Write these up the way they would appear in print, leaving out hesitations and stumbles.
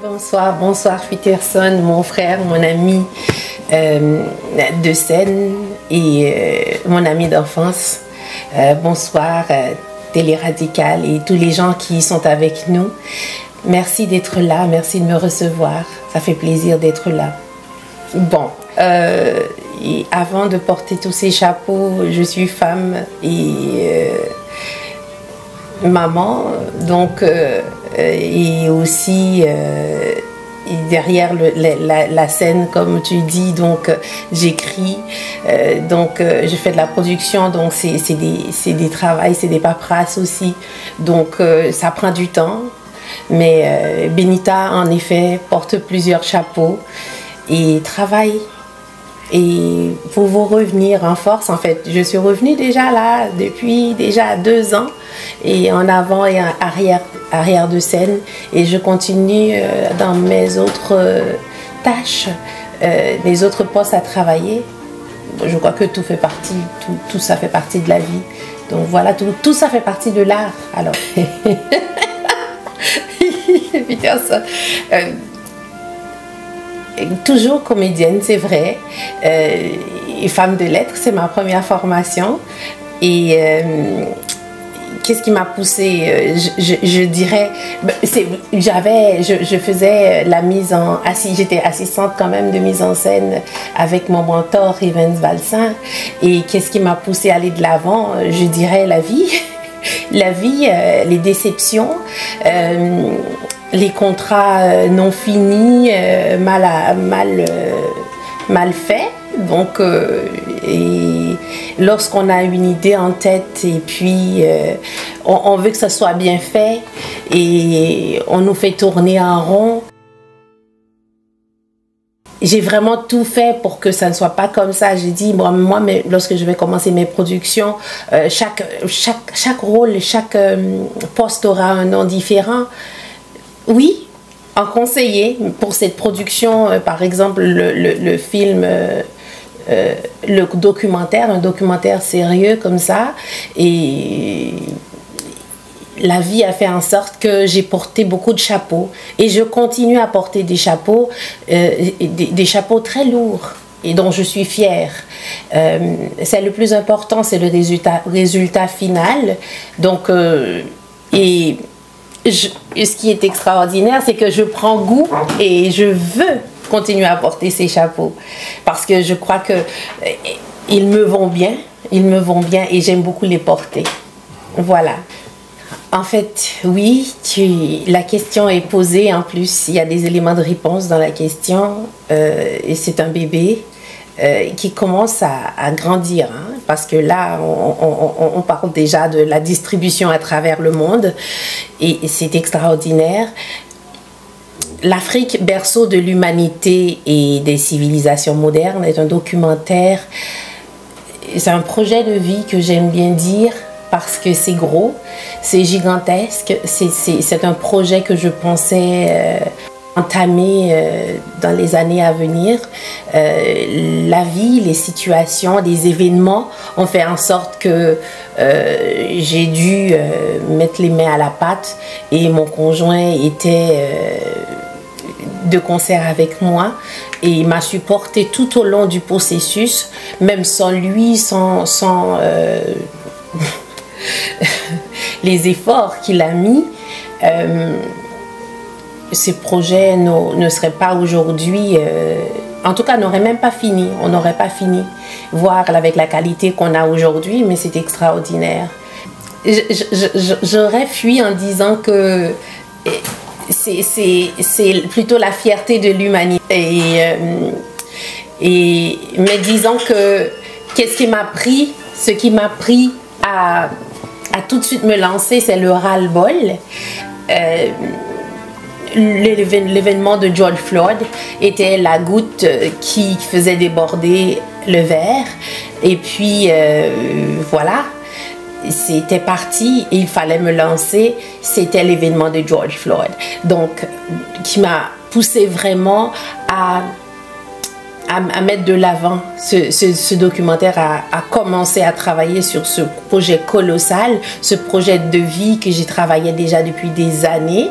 Bonsoir, bonsoir Peterson, mon frère, mon ami de scène et mon ami d'enfance. Bonsoir Télé Radical et tous les gens qui sont avec nous. Merci d'être là, merci de me recevoir. Ça fait plaisir d'être là. Bon, et avant de porter tous ces chapeaux, je suis femme et maman, donc et aussi derrière la scène, comme tu dis, donc j'écris, donc je fais de la production, donc c'est des travails, c'est des paperasses aussi, donc ça prend du temps, mais Benita en effet porte plusieurs chapeaux et travaille. Et pour vous revenir en force, en fait, je suis revenue déjà là depuis déjà 2 ans et en avant et en arrière de scène, et je continue dans mes autres tâches, mes autres postes à travailler. Je crois que tout fait partie, tout ça fait partie de la vie. Donc voilà, tout ça fait partie de l'art. Alors, Peterson. Toujours comédienne, c'est vrai, et femme de lettres, c'est ma première formation. Et qu'est-ce qui m'a poussée, je dirais, je faisais la mise en, j'étais assistante quand même de mise en scène avec mon mentor Evans Valsin. Et qu'est-ce qui m'a poussée à aller de l'avant, je dirais la vie, la vie, les déceptions, les contrats non finis, mal faits. Donc, et lorsqu'on a une idée en tête et puis on veut que ça soit bien fait et on nous fait tourner en rond. J'ai vraiment tout fait pour que ça ne soit pas comme ça. J'ai dit, moi, lorsque je vais commencer mes productions, chaque rôle, chaque poste aura un nom différent. Oui, en conseiller pour cette production, par exemple le film, le documentaire, un documentaire sérieux comme ça. Et la vie a fait en sorte que j'ai porté beaucoup de chapeaux. Et je continue à porter des chapeaux très lourds et dont je suis fière. C'est le plus important, c'est le résultat final. Donc, ce qui est extraordinaire, c'est que je prends goût et je veux continuer à porter ces chapeaux parce que je crois que ils me vont bien et j'aime beaucoup les porter. Voilà. En fait, oui, la question est posée. En plus, il y a des éléments de réponse dans la question et c'est un bébé qui commence à grandir, hein, parce que là on parle déjà de la distribution à travers le monde et c'est extraordinaire. L'Afrique, berceau de l'humanité et des civilisations modernes, est un documentaire, c'est un projet de vie que j'aime bien dire parce que c'est gros, c'est gigantesque, c'est un projet que je pensais entamé dans les années à venir. La vie, les situations, les événements ont fait en sorte que j'ai dû mettre les mains à la pâte et mon conjoint était de concert avec moi et il m'a supporté tout au long du processus, même sans lui, sans les efforts qu'il a mis. Ce projet ne serait pas aujourd'hui, en tout cas n'aurait même pas fini, on n'aurait pas fini, voire avec la qualité qu'on a aujourd'hui, mais c'est extraordinaire. J'aurais fui en disant que c'est plutôt la fierté de l'humanité, mais disons que ce qui m'a pris à tout de suite me lancer, c'est le ras-le-bol. L'événement de George Floyd était la goutte qui faisait déborder le verre. Et puis, voilà, c'était parti et il fallait me lancer. C'était l'événement de George Floyd. Donc, qui m'a poussé vraiment à mettre de l'avant ce documentaire, à commencer à travailler sur ce projet colossal, ce projet de vie que j'ai travaillé déjà depuis des années.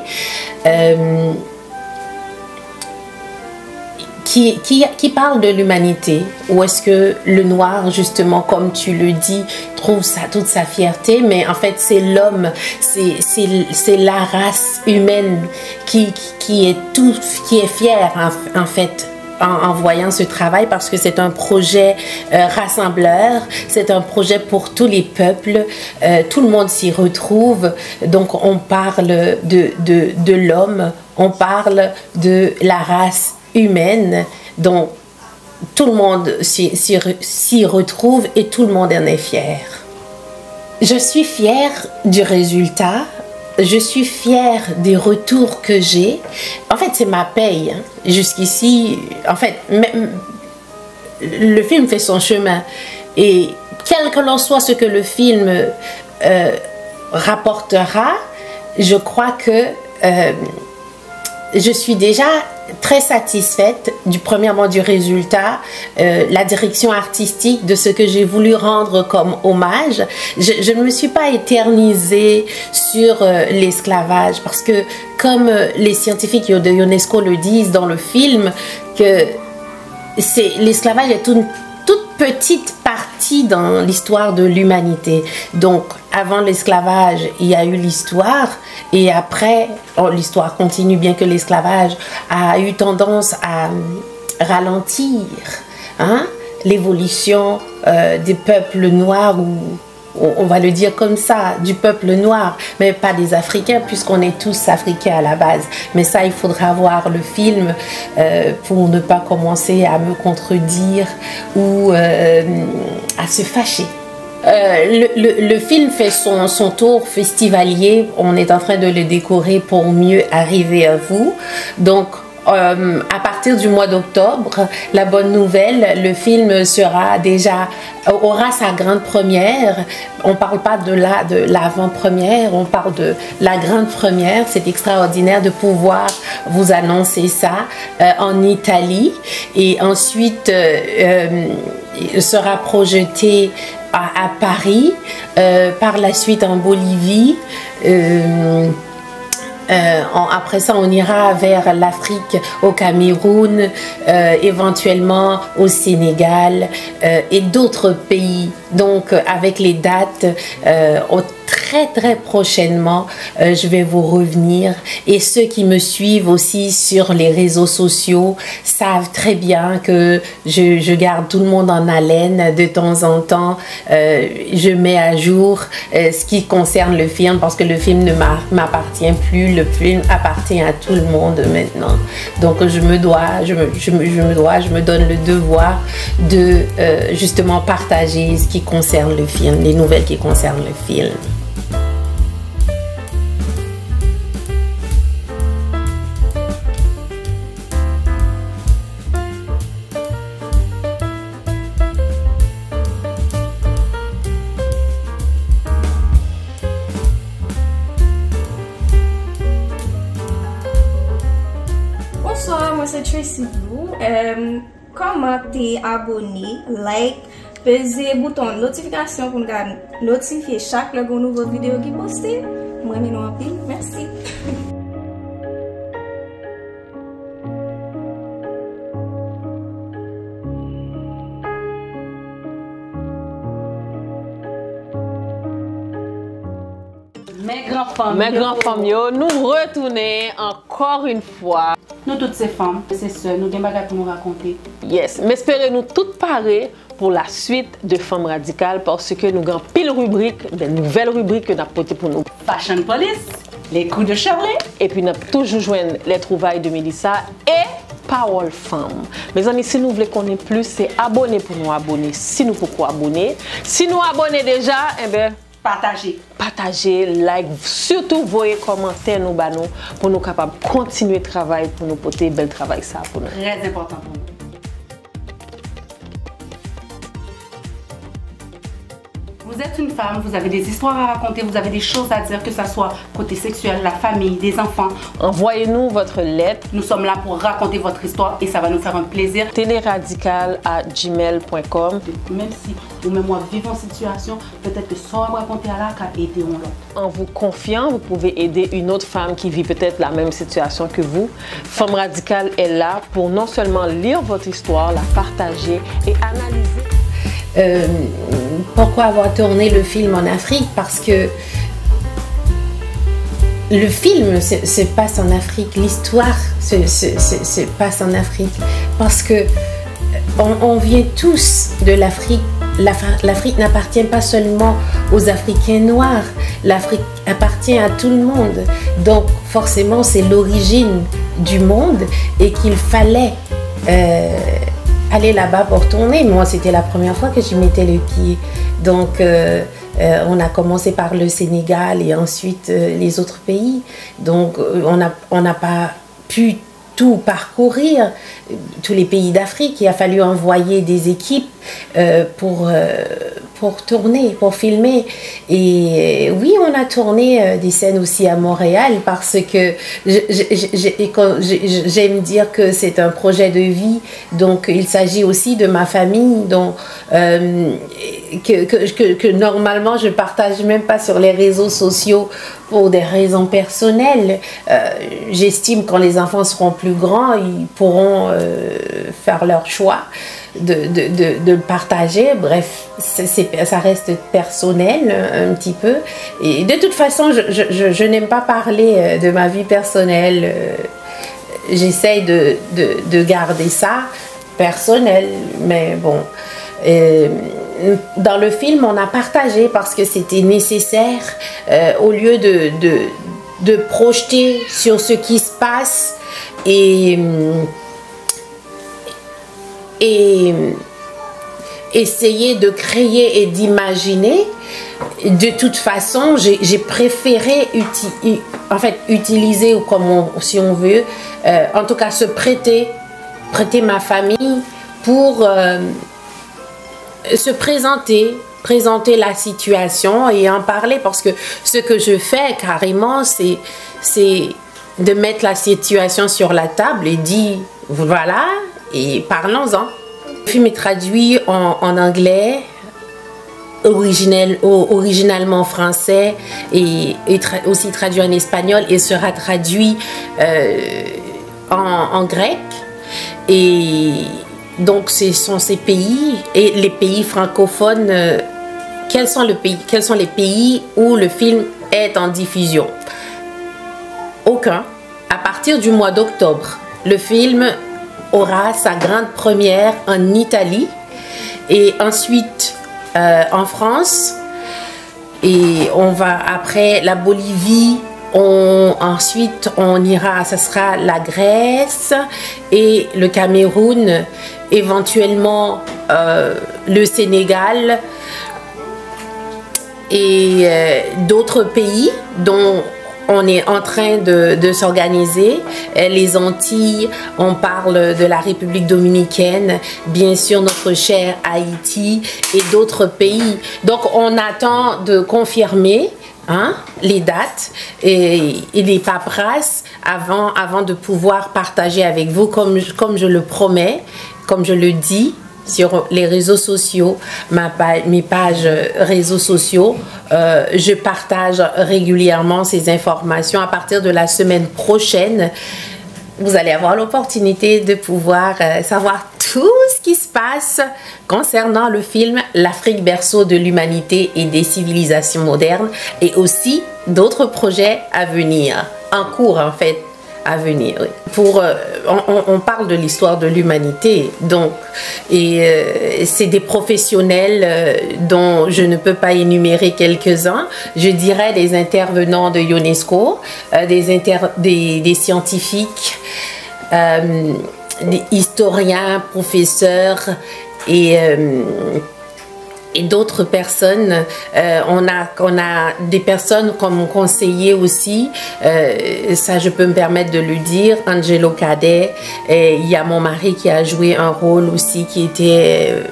qui parle de l'humanité, où est-ce que le noir, justement, comme tu le dis, trouve toute sa fierté, mais en fait c'est l'homme, c'est la race humaine qui est fière en fait en voyant ce travail, parce que c'est un projet rassembleur, c'est un projet pour tous les peuples, tout le monde s'y retrouve, donc on parle de l'homme, on parle de la race humaine, donc tout le monde s'y retrouve et tout le monde en est fier. Je suis fière du résultat. Je suis fière des retours que j'ai. En fait, c'est ma paye. Hein. Jusqu'ici, en fait, le film fait son chemin. Et quel que l'on soit ce que le film rapportera, je crois que je suis déjà très satisfaite premièrement du résultat, la direction artistique de ce que j'ai voulu rendre comme hommage. Je ne me suis pas éternisée sur l'esclavage, parce que comme les scientifiques de UNESCO le disent dans le film, que l'esclavage est une toute petite partie dans l'histoire de l'humanité. Donc avant l'esclavage, il y a eu l'histoire, et après, l'histoire continue, bien que l'esclavage a eu tendance à ralentir hein, l'évolution des peuples noirs, ou on va le dire comme ça, du peuple noir, mais pas des Africains, puisqu'on est tous Africains à la base. Mais ça, il faudra voir le film pour ne pas commencer à me contredire ou à se fâcher. Le film fait son tour festivalier. On est en train de le décorer pour mieux arriver à vous. Donc, à partir du mois d'octobre, la bonne nouvelle, le film aura sa grande première. On ne parle pas de l'avant-première, on parle de la grande première. C'est extraordinaire de pouvoir vous annoncer ça en Italie. Et ensuite, sera projeté à Paris, par la suite en Bolivie. Après ça, on ira vers l'Afrique, au Cameroun, éventuellement au Sénégal et d'autres pays. Donc, avec les dates, très prochainement, je vais vous revenir. Et ceux qui me suivent aussi sur les réseaux sociaux savent très bien que je garde tout le monde en haleine. De temps en temps, je mets à jour ce qui concerne le film, parce que le film ne m'appartient plus. Le film appartient à tout le monde maintenant. Donc je me donne le devoir de justement partager ce qui concerne le film, les nouvelles qui concernent le film. Bonsoir, moi c'est Tracy Blue. Commentez, abonnez, like, pesez bouton notification pour nous notifier chaque nouvelle vidéo qui poste. Moi, je pile. Merci. Mes grands femmes, nous retournons encore une fois. Nous toutes ces femmes, c'est sœurs, nous avons des bagages pour nous raconter. Yes, mais espérez-nous toutes pareilles pour la suite de Femmes Radicales, parce que nous avons pile rubrique, des nouvelles rubriques que nous avons portées pour nous. Fashion Police, les coups de Charlie. Et puis nous avons toujours joint les trouvailles de Mélissa et Parole Femme. Mes amis, si nous voulons connaître plus, c'est abonner pour nous abonner. Si nous pouvons abonner. Si nous abonnons déjà, eh bien, partagez, like, surtout voyez commentaires nous pour nous capables de continuer le travail, pour nous porter bel travail ça pour nous. Très important pour nous. Vous êtes une femme, vous avez des histoires à raconter, vous avez des choses à dire, que ce soit côté sexuel, la famille, des enfants. Envoyez-nous votre lettre. Nous sommes là pour raconter votre histoire et ça va nous faire un plaisir. Teleradical@gmail.com. Même si ou même moi vivons en situation, peut-être que ça va raconter à la qu'à aider l'autre. En vous confiant, vous pouvez aider une autre femme qui vit peut-être la même situation que vous. Femme Radicale est là pour non seulement lire votre histoire, la partager et analyser. Pourquoi avoir tourné le film en Afrique? Parce que le film se passe en Afrique, l'histoire se passe en Afrique. Parce que on vient tous de l'Afrique. L'Afrique n'appartient pas seulement aux Africains noirs, l'Afrique appartient à tout le monde. Donc forcément c'est l'origine du monde et qu'il fallait aller là-bas pour tourner. Moi c'était la première fois que j'y mettais le pied. Donc on a commencé par le Sénégal et ensuite les autres pays. Donc on n'a pas pu tout parcourir, tous les pays d'Afrique. Il a fallu envoyer des équipes pour tourner, pour filmer. Et oui, on a tourné des scènes aussi à Montréal parce que j'aime dire que c'est un projet de vie. Donc il s'agit aussi de ma famille, donc, que normalement je ne partage même pas sur les réseaux sociaux pour des raisons personnelles. J'estime quand les enfants seront plus grands, ils pourront faire leur choix de le partager. Bref, ça reste personnel un petit peu. Et de toute façon, je n'aime pas parler de ma vie personnelle. J'essaye de garder ça personnel, mais bon. Dans le film, on a partagé parce que c'était nécessaire au lieu de projeter sur ce qui se passe et essayer de créer et d'imaginer. De toute façon, j'ai préféré utiliser, ou si on veut, en tout cas se prêter ma famille pour se présenter la situation et en parler, parce que ce que je fais carrément, c'est de mettre la situation sur la table et dire voilà, et parlons-en. Le film est traduit en anglais, originalement français et aussi traduit en espagnol, et sera traduit en grec. Et donc ce sont ces pays et les pays francophones. Quels sont les pays où le film est en diffusion? Aucun. À partir du mois d'octobre, le film aura sa grande première en Italie et ensuite en France, et on va après la Bolivie. Ensuite on ira, ça sera la Grèce et le Cameroun, éventuellement le Sénégal et d'autres pays dont on est en train de s'organiser. Les Antilles, on parle de la République dominicaine, bien sûr notre cher Haïti et d'autres pays. Donc on attend de confirmer les dates et les paperasses avant de pouvoir partager avec vous, comme je le promets, comme je le dis sur les réseaux sociaux, mes pages réseaux sociaux. Je partage régulièrement ces informations. À partir de la semaine prochaine, vous allez avoir l'opportunité de pouvoir savoir tout ce qui se passe concernant le film L'Afrique berceau de l'humanité et des civilisations modernes, et aussi d'autres projets à venir, en cours en fait, à venir. On parle de l'histoire de l'humanité, donc, et c'est des professionnels dont je ne peux pas énumérer quelques-uns. Je dirais des intervenants de UNESCO, des scientifiques, des historiens, professeurs et d'autres personnes. On a des personnes comme conseillers aussi, ça je peux me permettre de le dire, Angelo Cadet, et il y a mon mari qui a joué un rôle aussi qui était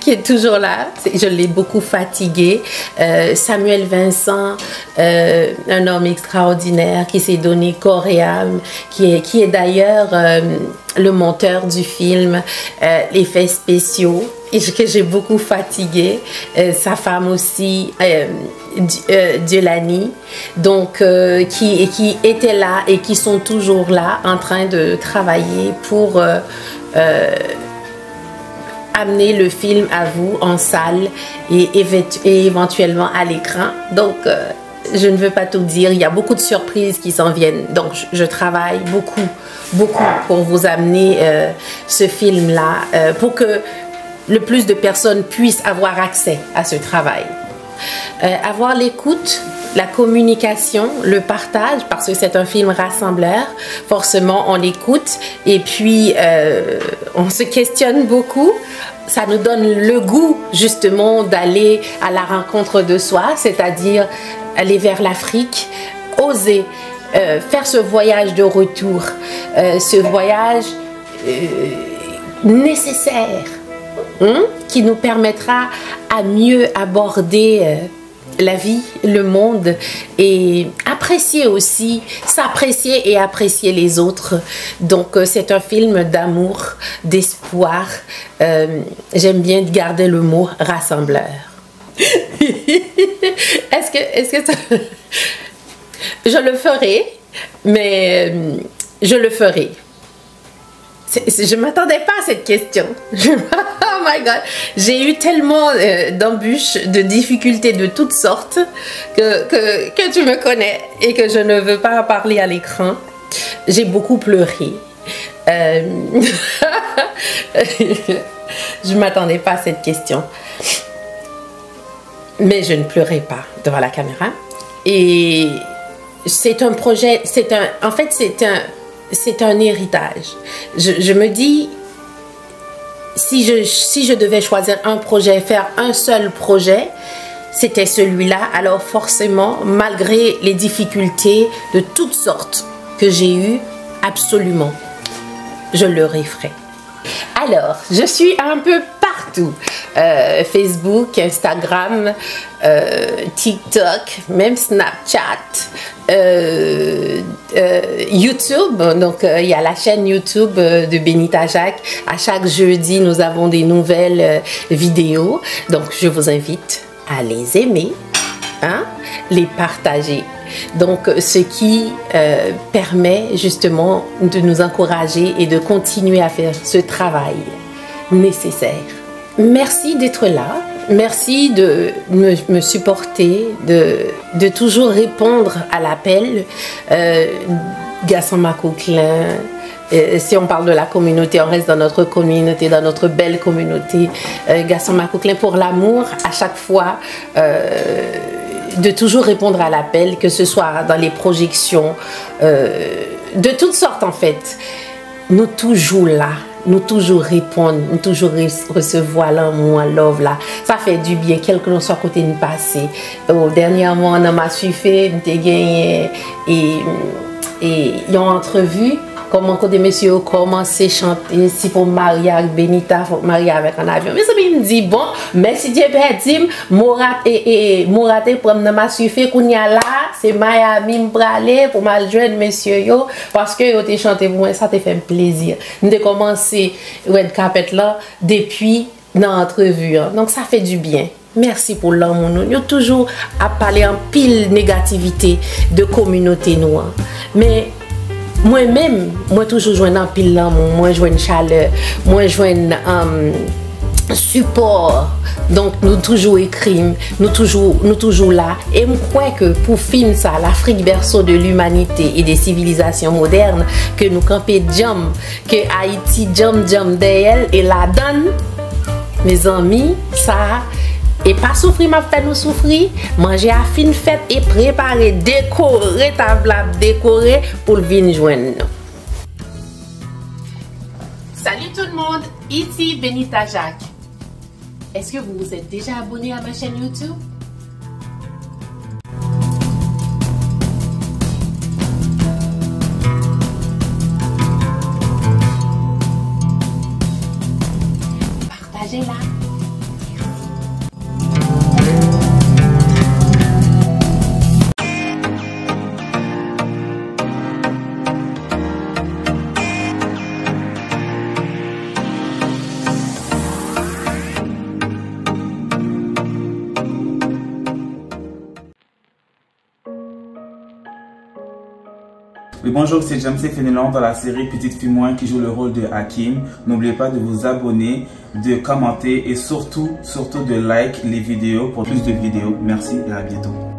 qui est toujours là. Je l'ai beaucoup fatigué. Samuel Vincent, un homme extraordinaire qui s'est donné corps et âme, qui est d'ailleurs le monteur du film, effets spéciaux, et que j'ai beaucoup fatigué. Sa femme aussi, Diolani, donc qui étaient là et qui sont toujours là en train de travailler pour amener le film à vous en salle et éventuellement à l'écran. Donc je ne veux pas tout dire, il y a beaucoup de surprises qui s'en viennent. Donc je travaille beaucoup pour vous amener ce film-là, pour que le plus de personnes puissent avoir accès à ce travail. Avoir l'écoute, la communication, le partage, parce que c'est un film rassembleur, forcément on l'écoute et puis on se questionne beaucoup. Ça nous donne le goût justement d'aller à la rencontre de soi, c'est-à-dire aller vers l'Afrique, oser faire ce voyage de retour, ce voyage nécessaire, qui nous permettra à mieux aborder la vie, le monde, et apprécier aussi, s'apprécier et apprécier les autres. Donc c'est un film d'amour, d'espoir. J'aime bien garder le mot rassembleur. Est-ce que ça... Je le ferai, mais je le ferai. Je ne m'attendais pas à cette question. Oh my God. J'ai eu tellement d'embûches, de difficultés de toutes sortes que tu me connais et que je ne veux pas en parler à l'écran. J'ai beaucoup pleuré. Je ne m'attendais pas à cette question. Mais je ne pleurais pas devant la caméra. Et c'est un projet, en fait c'est un héritage. Je me dis, si je devais choisir un projet, faire un seul projet, c'était celui-là. Alors forcément, malgré les difficultés de toutes sortes que j'ai eues, absolument, je le referai. Alors, je suis un peu partout. Facebook, Instagram, TikTok, même Snapchat, YouTube. Donc, il y a la chaîne YouTube de Benita Jacques. À chaque jeudi, nous avons des nouvelles vidéos. Donc, je vous invite à les aimer, les partager. Donc, ce qui permet justement de nous encourager et de continuer à faire ce travail nécessaire. Merci d'être là. Merci de me supporter, de toujours répondre à l'appel. Gassama Coquelin, si on parle de la communauté, on reste dans notre communauté, dans notre belle communauté. Gassama Coquelin pour l'amour, à chaque fois. De toujours répondre à l'appel, que ce soit dans les projections, de toutes sortes en fait. Nous toujours là, nous toujours répondre, nous toujours recevoir l'amour, love là. Ça fait du bien, quel que soit côté de passé. Dernièrement, on m'a suivi, j'ai gagné et ils ont entrevu. Comment que des messieurs ont commencé à chanter, si pour marier avec Benita, il faut marier avec un avion. Mais ça me dit, bon, merci Dieu, dit, Mouraté pour me suivre, qu'on y a là, c'est Miami, m'bralé pour mal joindre messieurs yo, parce que yo te chanté pour moi, ça te fait plaisir. Nous avons commencé Red Carpet là depuis l'entrevue, donc ça fait du bien. Merci pour l'amour. Nous toujours à parler en pile négativité de communauté noire. Mais moi-même, moi toujours joindre en pile l'amour, moi joindre chaleur, moi joindre support. Donc nous toujours écrivons, nous toujours là. Et je crois que pour finir ça, l'Afrique berceau de l'humanité et des civilisations modernes, que nous campons jam, que Haïti jam derrière et la donne, mes amis, ça. Et pas souffrir, m'a fait nous souffrir. Manger à fin fête et préparer, décorer, table décorer pour venir joindre nous. Salut tout le monde, ici Benita Jacques. Est-ce que vous vous êtes déjà abonné à ma chaîne YouTube? Partagez-la. Oui, bonjour, c'est James Fénelon dans la série Petite Fille Moins qui joue le rôle de Hakim. N'oubliez pas de vous abonner, de commenter et surtout de like les vidéos pour plus de vidéos. Merci et à bientôt.